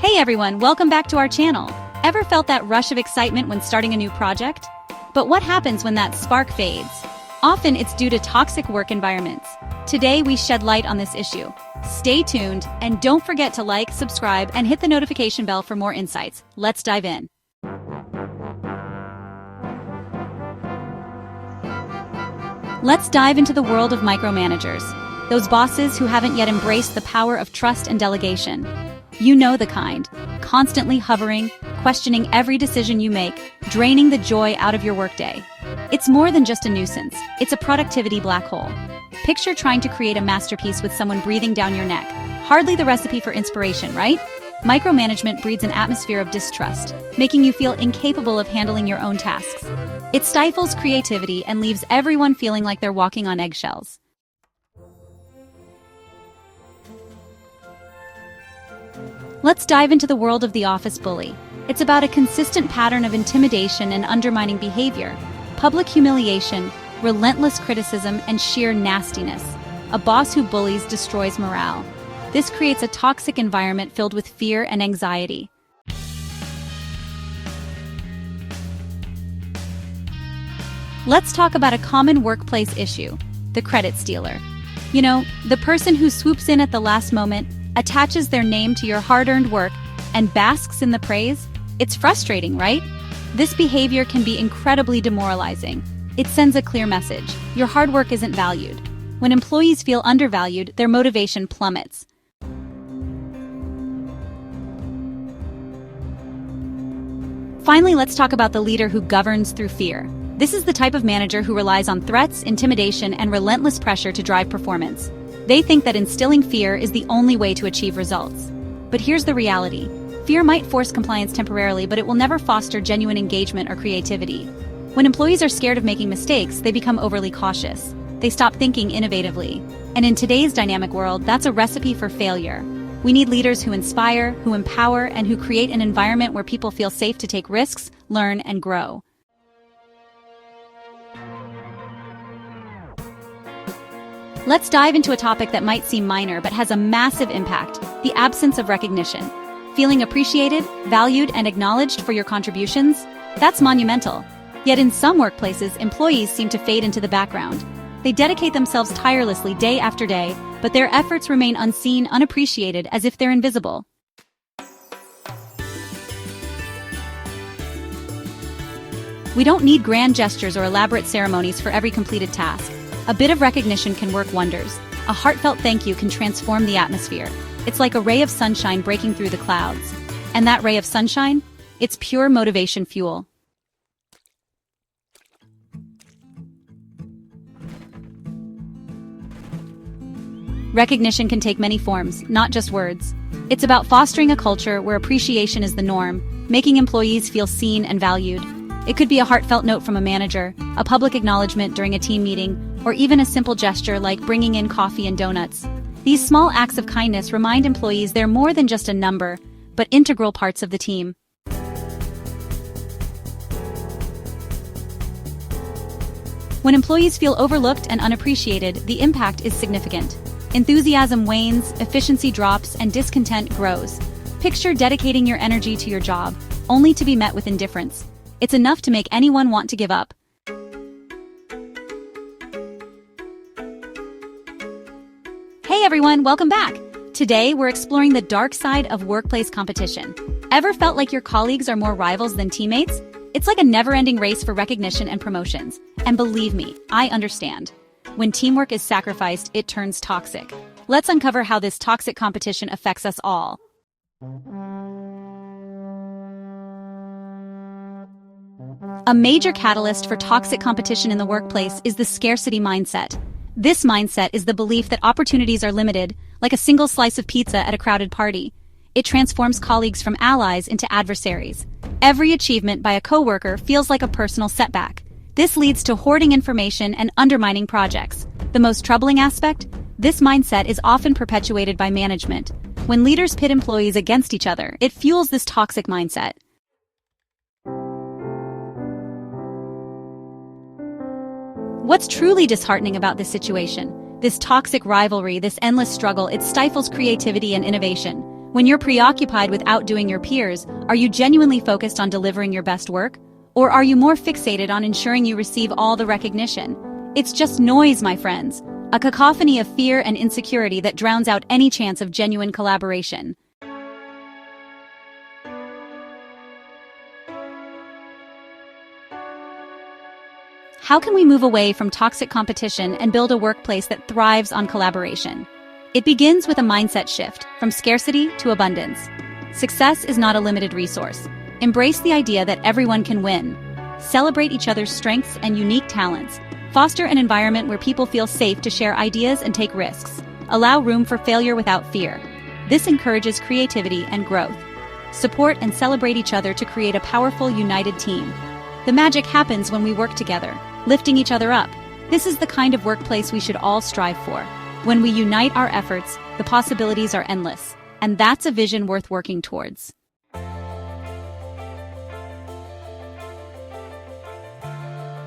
Hey everyone, welcome back to our channel. Ever felt that rush of excitement when starting a new project? But what happens when that spark fades? Often it's due to toxic work environments. Today we shed light on this issue. Stay tuned and don't forget to like, subscribe, and hit the notification bell for more insights. Let's dive in. Let's dive into the world of micromanagers, those bosses who haven't yet embraced the power of trust and delegation. You know the kind, constantly hovering, questioning every decision you make, draining the joy out of your workday. It's more than just a nuisance, it's a productivity black hole. Picture trying to create a masterpiece with someone breathing down your neck. Hardly the recipe for inspiration, right? Micromanagement breeds an atmosphere of distrust, making you feel incapable of handling your own tasks. It stifles creativity and leaves everyone feeling like they're walking on eggshells. Let's dive into the world of the office bully. It's about a consistent pattern of intimidation and undermining behavior, public humiliation, relentless criticism, and sheer nastiness. A boss who bullies destroys morale. This creates a toxic environment filled with fear and anxiety. Let's talk about a common workplace issue, the credit stealer. You know, the person who swoops in at the last moment, attaches their name to your hard-earned work, and basks in the praise. It's frustrating, right? This behavior can be incredibly demoralizing. It sends a clear message: your hard work isn't valued. When employees feel undervalued, their motivation plummets. Finally, let's talk about the leader who governs through fear. This is the type of manager who relies on threats, intimidation, and relentless pressure to drive performance. They think that instilling fear is the only way to achieve results. But here's the reality. Fear might force compliance temporarily, but it will never foster genuine engagement or creativity. When employees are scared of making mistakes, they become overly cautious. They stop thinking innovatively. And in today's dynamic world, that's a recipe for failure. We need leaders who inspire, who empower, and who create an environment where people feel safe to take risks, learn, and grow. Let's dive into a topic that might seem minor but has a massive impact: the absence of recognition. Feeling appreciated, valued, and acknowledged for your contributions? That's monumental. Yet in some workplaces, employees seem to fade into the background. They dedicate themselves tirelessly day after day, but their efforts remain unseen, unappreciated, as if they're invisible. We don't need grand gestures or elaborate ceremonies for every completed task. A bit of recognition can work wonders. A heartfelt thank you can transform the atmosphere. It's like a ray of sunshine breaking through the clouds. And that ray of sunshine? It's pure motivation fuel. Recognition can take many forms, not just words. It's about fostering a culture where appreciation is the norm, making employees feel seen and valued. It could be a heartfelt note from a manager, a public acknowledgement during a team meeting, or even a simple gesture like bringing in coffee and donuts. These small acts of kindness remind employees they're more than just a number, but integral parts of the team. When employees feel overlooked and unappreciated, the impact is significant. Enthusiasm wanes, efficiency drops, and discontent grows. Picture dedicating your energy to your job, only to be met with indifference. It's enough to make anyone want to give up. Hey everyone, welcome back! Today we're exploring the dark side of workplace competition. Ever felt like your colleagues are more rivals than teammates? It's like a never-ending race for recognition and promotions. And believe me, I understand. When teamwork is sacrificed, it turns toxic. Let's uncover how this toxic competition affects us all. A major catalyst for toxic competition in the workplace is the scarcity mindset. This mindset is the belief that opportunities are limited, like a single slice of pizza at a crowded party. It transforms colleagues from allies into adversaries. Every achievement by a coworker feels like a personal setback. This leads to hoarding information and undermining projects. The most troubling aspect? This mindset is often perpetuated by management. When leaders pit employees against each other, it fuels this toxic mindset. What's truly disheartening about this situation? This toxic rivalry, this endless struggle, it stifles creativity and innovation. When you're preoccupied with outdoing your peers, are you genuinely focused on delivering your best work? Or are you more fixated on ensuring you receive all the recognition? It's just noise, my friends. A cacophony of fear and insecurity that drowns out any chance of genuine collaboration. How can we move away from toxic competition and build a workplace that thrives on collaboration? It begins with a mindset shift from scarcity to abundance. Success is not a limited resource. Embrace the idea that everyone can win. Celebrate each other's strengths and unique talents. Foster an environment where people feel safe to share ideas and take risks. Allow room for failure without fear. This encourages creativity and growth. Support and celebrate each other to create a powerful, united team. The magic happens when we work together, lifting each other up. This is the kind of workplace we should all strive for. When we unite our efforts, the possibilities are endless. And that's a vision worth working towards.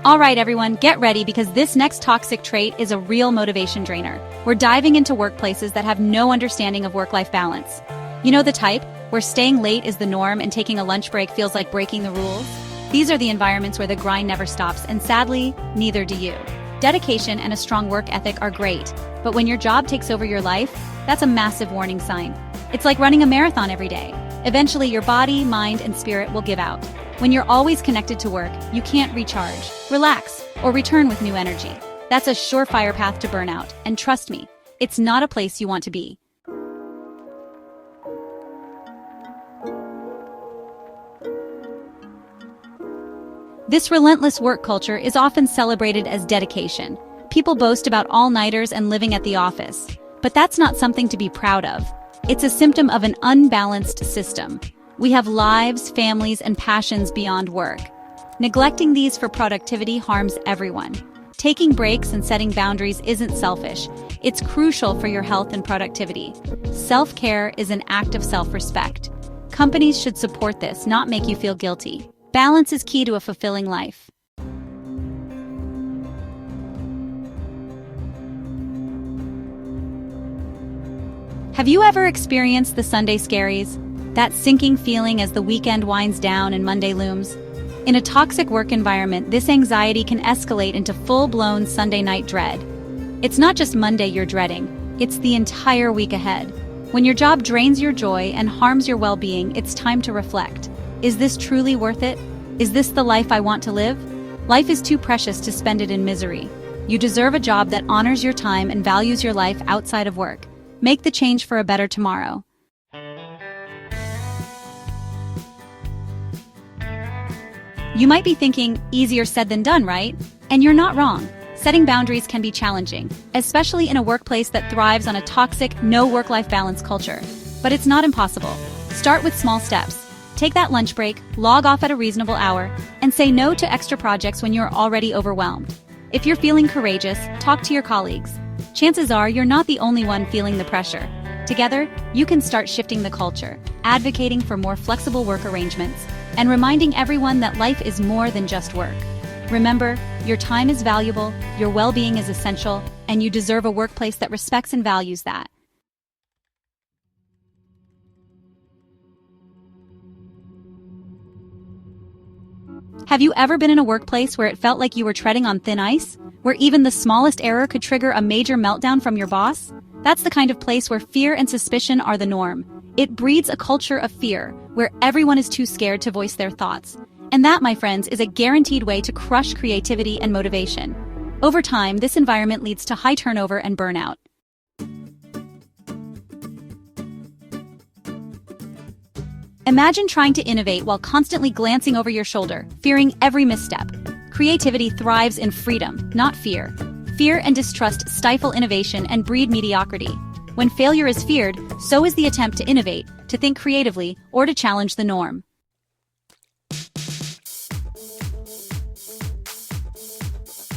Alright everyone, get ready because this next toxic trait is a real motivation drainer. We're diving into workplaces that have no understanding of work-life balance. You know the type, where staying late is the norm and taking a lunch break feels like breaking the rules? These are the environments where the grind never stops, and sadly, neither do you. Dedication and a strong work ethic are great, but when your job takes over your life, that's a massive warning sign. It's like running a marathon every day. Eventually, your body, mind, and spirit will give out. When you're always connected to work, you can't recharge, relax, or return with new energy. That's a surefire path to burnout, and trust me, it's not a place you want to be. This relentless work culture is often celebrated as dedication. People boast about all-nighters and living at the office. But that's not something to be proud of. It's a symptom of an unbalanced system. We have lives, families, and passions beyond work. Neglecting these for productivity harms everyone. Taking breaks and setting boundaries isn't selfish. It's crucial for your health and productivity. Self-care is an act of self-respect. Companies should support this, not make you feel guilty. Balance is key to a fulfilling life. Have you ever experienced the Sunday scaries? That sinking feeling as the weekend winds down and Monday looms? In a toxic work environment, this anxiety can escalate into full-blown Sunday night dread. It's not just Monday you're dreading, it's the entire week ahead. When your job drains your joy and harms your well-being, it's time to reflect. Is this truly worth it? Is this the life I want to live? Life is too precious to spend it in misery. You deserve a job that honors your time and values your life outside of work. Make the change for a better tomorrow. You might be thinking, easier said than done, right? And you're not wrong. Setting boundaries can be challenging, especially in a workplace that thrives on a toxic, no work-life balance culture. But it's not impossible. Start with small steps. Take that lunch break, log off at a reasonable hour, and say no to extra projects when you're already overwhelmed. If you're feeling courageous, talk to your colleagues. Chances are you're not the only one feeling the pressure. Together, you can start shifting the culture, advocating for more flexible work arrangements, and reminding everyone that life is more than just work. Remember, your time is valuable, your well-being is essential, and you deserve a workplace that respects and values that. Have you ever been in a workplace where it felt like you were treading on thin ice? Where even the smallest error could trigger a major meltdown from your boss? That's the kind of place where fear and suspicion are the norm. It breeds a culture of fear, where everyone is too scared to voice their thoughts. And that, my friends, is a guaranteed way to crush creativity and motivation. Over time, this environment leads to high turnover and burnout. Imagine trying to innovate while constantly glancing over your shoulder, fearing every misstep. Creativity thrives in freedom, not fear. Fear and distrust stifle innovation and breed mediocrity. When failure is feared, so is the attempt to innovate, to think creatively, or to challenge the norm.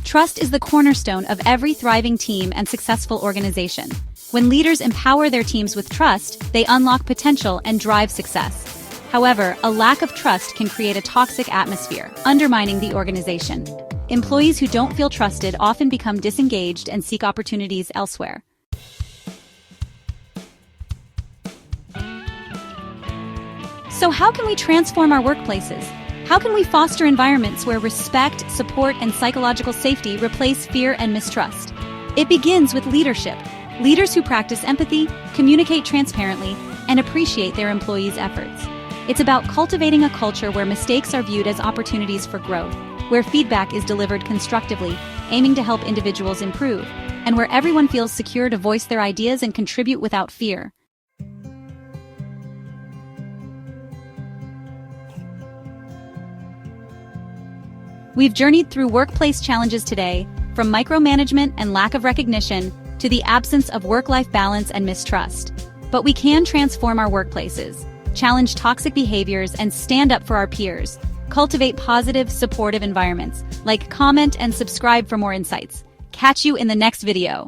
Trust is the cornerstone of every thriving team and successful organization. When leaders empower their teams with trust, they unlock potential and drive success. However, a lack of trust can create a toxic atmosphere, undermining the organization. Employees who don't feel trusted often become disengaged and seek opportunities elsewhere. So how can we transform our workplaces? How can we foster environments where respect, support, and psychological safety replace fear and mistrust? It begins with leadership. Leaders who practice empathy, communicate transparently, and appreciate their employees' efforts. It's about cultivating a culture where mistakes are viewed as opportunities for growth, where feedback is delivered constructively, aiming to help individuals improve, and where everyone feels secure to voice their ideas and contribute without fear. We've journeyed through workplace challenges today, from micromanagement and lack of recognition to the absence of work-life balance and mistrust. But we can transform our workplaces, challenge toxic behaviors, and stand up for our peers. Cultivate positive, supportive environments. Like, comment, and subscribe for more insights. Catch you in the next video.